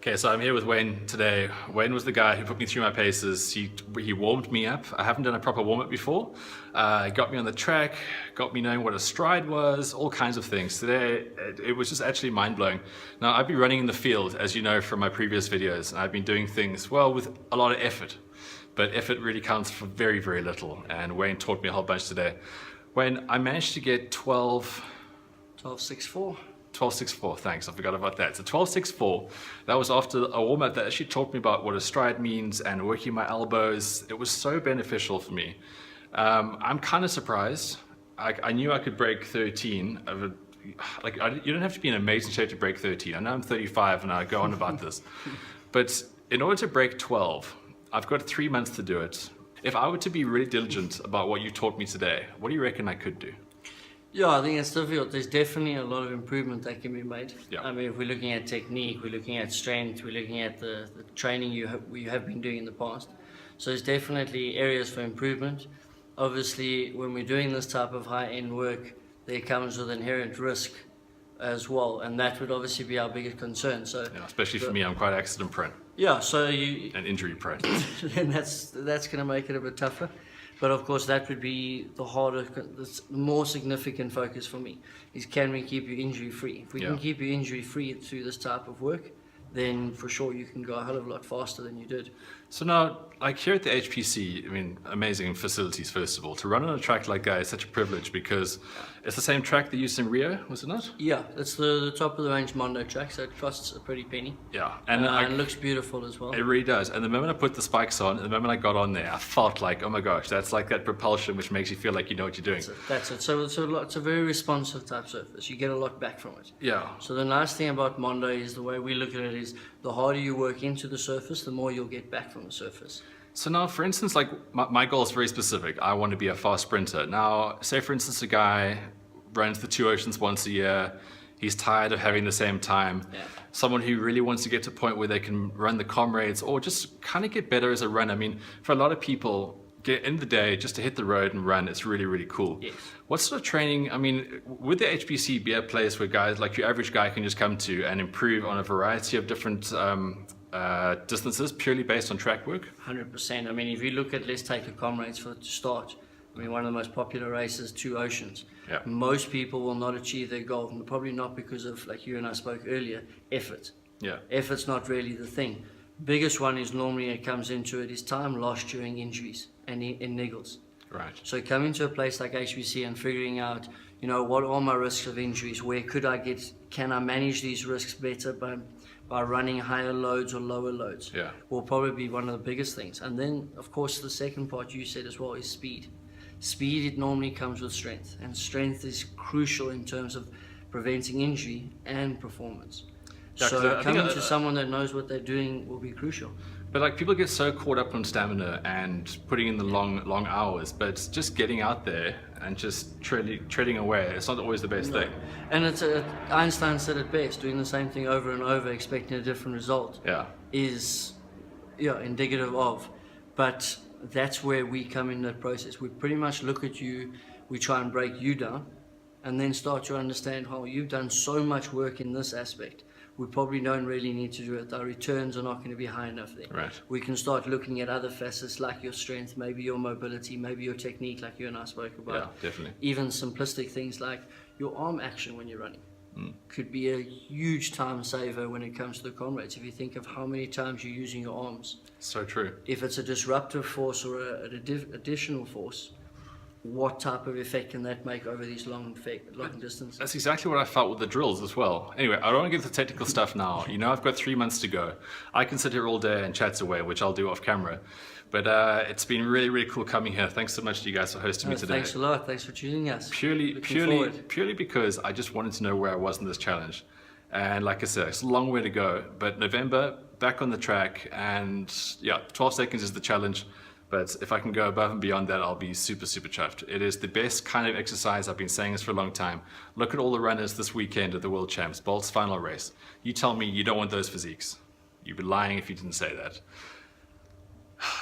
Okay, so I'm here with Wayne today. Wayne was the guy who put me through my paces. He warmed me up. I haven't done a proper warm-up before. Got me on the track, got me knowing what a stride was, all kinds of things. Today, it was just actually mind-blowing. Now, I've been running in the field, as you know from my previous videos, and I've been doing things, well, with a lot of effort. But effort really counts for very, very little, and Wayne taught me a whole bunch today. Wayne, I managed to get 12.64. 12.64, thanks, I forgot about that. So 12.64, that was after a warm-up that actually taught me about what a stride means and working my elbows. It was so beneficial for me. I'm kind of surprised. I knew I could break 13. You don't have to be in amazing shape to break 13. I know I'm 35 and I go on about this. But in order to break 12, I've got 3 months to do it. If I were to be really diligent about what you taught me today, what do you reckon I could do? Yeah, I think it's difficult. There's definitely a lot of improvement that can be made. Yeah. I mean, if we're looking at technique, we're looking at strength, we're looking at the training you have been doing in the past. So there's definitely areas for improvement. Obviously, when we're doing this type of high-end work, there comes with inherent risk as well, and that would obviously be our biggest concern. So, yeah, especially for me, I'm quite accident prone. Yeah, so and injury prone. then that's going to make it a bit tougher. But of course, that would be the harder, the more significant focus for me, is can we keep you injury free? If we can keep you injury free through this type of work, then for sure you can go a hell of a lot faster than you did. So now, like here at the HPC, I mean, amazing facilities, first of all. To run on a track like that is such a privilege because it's the same track they used in Rio, was it not? Yeah, it's the top of the range Mondo track, so it costs a pretty penny. Yeah. And it looks beautiful as well. It really does. And the moment I put the spikes on, the moment I got on there, I felt like, oh my gosh, that's like that propulsion which makes you feel like you know what you're doing. That's it. So it's a very responsive type surface. You get a lot back from it. Yeah. So the nice thing about Mondo is the way we look at it is the harder you work into the surface, the more you'll get back from the surface. So now, for instance, like my goal is very specific. I want to be a fast sprinter. Now, say for instance, a guy runs the 2 oceans once a year. He's tired of having the same time. Yeah. Someone who really wants to get to a point where they can run the comrades or just kind of get better as a runner. I mean, for a lot of people, get in the day just to hit the road and run, it's really, really cool. Yes. What sort of training, I mean, would the HPC be a place where guys like your average guy can just come to and improve on a variety of different distances purely based on track work? 100%. I mean, if you look at, let's take the comrades to start. I mean, one of the most popular races, 2 oceans. Yeah. Most people will not achieve their goal, and probably not because of, like you and I spoke earlier, effort. Yeah. Effort's not really the thing. Biggest one is normally it comes into it is time lost during injuries and in niggles. Right. So coming to a place like HPC and figuring out, you know, what are my risks of injuries? Where can I manage these risks better by running higher loads or lower loads? Yeah. Will probably be one of the biggest things. And then, of course, the second part you said as well is speed. Speed, it normally comes with strength, and strength is crucial in terms of preventing injury and performance. Yeah, so coming to someone that knows what they're doing will be crucial. But like people get so caught up on stamina and putting in the long hours, but just getting out there and just treading away, it's not always the best thing. And Einstein said it best, doing the same thing over and over, expecting a different result is indicative of. But that's where we come in that process. We pretty much look at you, we try and break you down, and then start to understand how you've done so much work in this aspect. We probably don't really need to do it. Our returns are not going to be high enough there. Right. We can start looking at other facets like your strength, maybe your mobility, maybe your technique like you and I spoke about. Yeah, definitely. Even simplistic things like your arm action when you're running. Could be a huge time saver when it comes to the comrades. If you think of how many times you're using your arms. So true. If it's a disruptive force or an additional force, what type of effect can that make over these long distances? That's exactly what I felt with the drills as well. Anyway, I don't want to get to the technical stuff now. You know, I've got 3 months to go. I can sit here all day and chat away, which I'll do off camera. But it's been really, really cool coming here. Thanks so much to you guys for hosting me today. Thanks a lot. Thanks for choosing us. Purely because I just wanted to know where I was in this challenge. And like I said, it's a long way to go. But November, back on the track. And yeah, 12 seconds is the challenge. But if I can go above and beyond that, I'll be super, super chuffed. It is the best kind of exercise. I've been saying this for a long time. Look at all the runners this weekend at the World Champs, Bolt's final race. You tell me you don't want those physiques. You'd be lying if you didn't say that.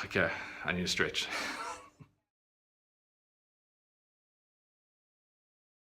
Okay, I need to stretch.